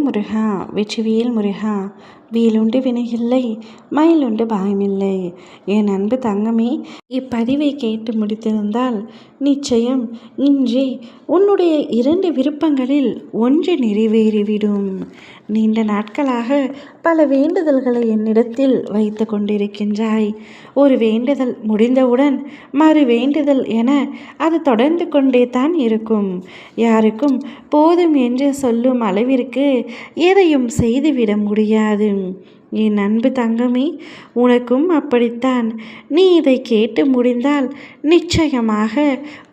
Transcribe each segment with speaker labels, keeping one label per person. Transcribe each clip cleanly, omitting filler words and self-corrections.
Speaker 1: முருகா வெற்றிவேல் முருகா. வேலுண்டு வினையில்லை, மயிலுண்டு பயமில்லை. என் அன்பு தங்கமே, இப்பதிவை கேட்டு முடித்திருந்தால் நிச்சயம் இன்றே உன்னுடைய 2 விருப்பங்களில் ஒன்று நிறைவேறிவிடும். நீண்ட நாட்களாக பல வேண்டுதல்களை என்னிடத்தில் வைத்து கொண்டிருக்கின்றாய். ஒரு வேண்டுதல் முடிந்தவுடன் மறு வேண்டுதல் என அது தொடர்ந்து கொண்டே தான் இருக்கும். யாருக்கும் போதும் என்று சொல்லும் அளவிற்கு எதையும் செய்துவிட முடியாது. என் அன்பு தங்கமே, உனக்கும் அப்படித்தான். நீ இதை கேட்டு முடிந்தால் நிச்சயமாக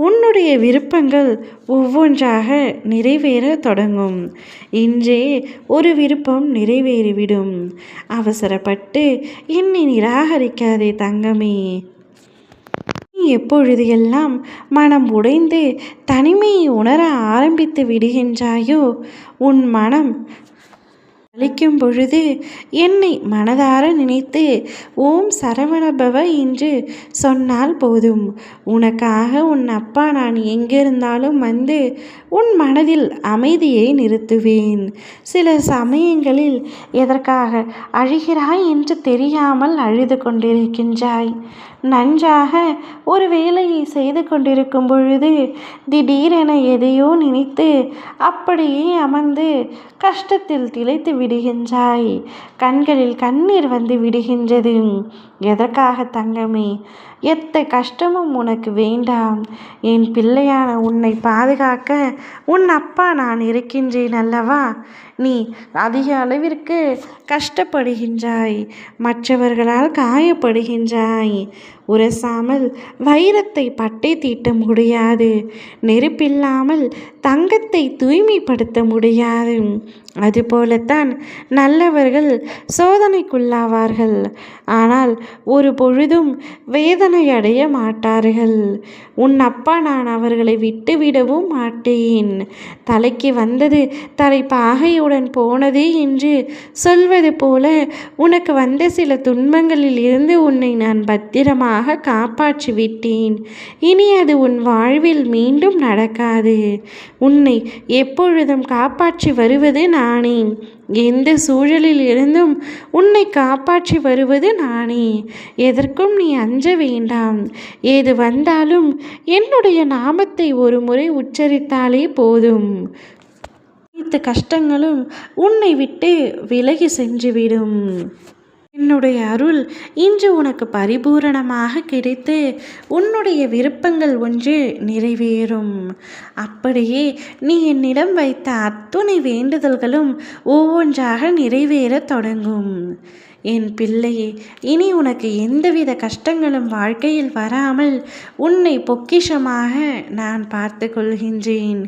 Speaker 1: உன்னுடைய விருப்பங்கள் ஒவ்வொன்றாக நிறைவேற தொடங்கும். இன்றே ஒரு விருப்பம் நிறைவேறிவிடும். அவசரப்பட்டு என்னை நிராகரிக்காதே தங்கமே. நீ எப்பொழுது எல்லாம் மனம் உடைந்து தனிமையை உணர ஆரம்பித்து விடுகின்றாயோ, உன் மனம் அளிக்கும் பொழுது என்னை மனதார நினைத்து ஓம் சரவணபவ என்று சொன்னால் போதும். உனக்காக உன் அப்பா நான் எங்கிருந்தாலும் வந்து உன் மனதில் அமைதியை நிறுத்துவேன். சில சமயங்களில் எதற்காக அழுகிறாய் என்று தெரியாமல் அழுது கொண்டிருக்கின்றாய். நன்றாக ஒரு வேலையை செய்து கொண்டிருக்கும் பொழுது திடீரென எதையோ நினைத்து அப்படியே அமர்ந்து கஷ்டத்தில் திளைத்து விடுகின்றாய். கண்களில் கண்ணீர் வந்து விடுகின்றது. எதற்காக தங்கமே? எத்த கஷ்டமும் உனக்கு வேண்டாம். என் பிள்ளையான உன்னை பாதுகாக்க உன் அப்பா நான் இருக்கின்றேன் அல்லவா? நீ அதிக அளவிற்கு கஷ்டப்படுகின்றாய், மற்றவர்களால் காயப்படுகின்றாய். உரசாமல் வைரத்தை பட்டை தீட்ட முடியாது, நெருப்பில்லாமல் தங்கத்தை தூய்மைப்படுத்த முடியாது. அதுபோலத்தான் நல்லவர்கள் சோதனைக்குள்ளாவார்கள், ஆனால் ஒரு பொழுதும் வேதனை அடைய மாட்டார்கள். உன் அப்பா நான் அவர்களை விட்டுவிடவும் மாட்டேன். தலைக்கு வந்தது தலை பாகையுடன் போனதே என்று சொல்வது போல உனக்கு வந்த சில துன்பங்களில் இருந்து உன்னை நான் பத்திரமாக காப்பாற்றி விட்டேன். இனி அது உன் வாழ்வில் மீண்டும் நடக்காது. உன்னை எப்பொழுதும் காப்பாற்றி வருவது நானே. எந்த சூழலில் இருந்தும் உன்னை காப்பாற்றி வருவது நானே. எதற்கும் நீ அஞ்ச வேண்டாம். ஏது வந்தாலும் என்னுடைய நாமத்தை ஒரு முறை உச்சரித்தாலே போதும். அனைத்து கஷ்டங்களும் உன்னை விட்டு விலகி சென்றுவிடும். என்னுடைய அருள் இன்று உனக்கு பரிபூரணமாக கிடைத்து உன்னுடைய விருப்பங்கள் ஒன்று நிறைவேறும். அப்படியே நீ என்னிடம் வைத்த அத்துணை வேண்டுதல்களும் ஒவ்வொன்றாக நிறைவேற தொடங்கும். என் பிள்ளையே, இனி உனக்கு எந்தவித கஷ்டங்களும் வாழ்க்கையில் வராமல் உன்னை பொக்கிஷமாக நான் பார்த்து கொள்கின்றேன்.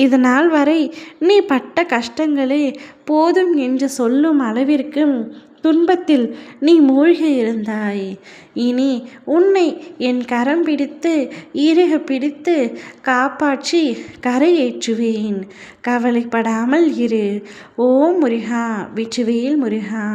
Speaker 1: இதனால் வரை நீ பட்ட கஷ்டங்களே போதும் என்று சொல்லும் அளவிற்கு துன்பத்தில் நீ மூழ்கி இருந்தாய். இனி உன்னை என் கரம் பிடித்து இறுக பிடித்து காப்பாற்றி கரையேற்றுவேன். கவலைப்படாமல் இரு. ஓம் முருகா வெற்றிவேல் முருகா.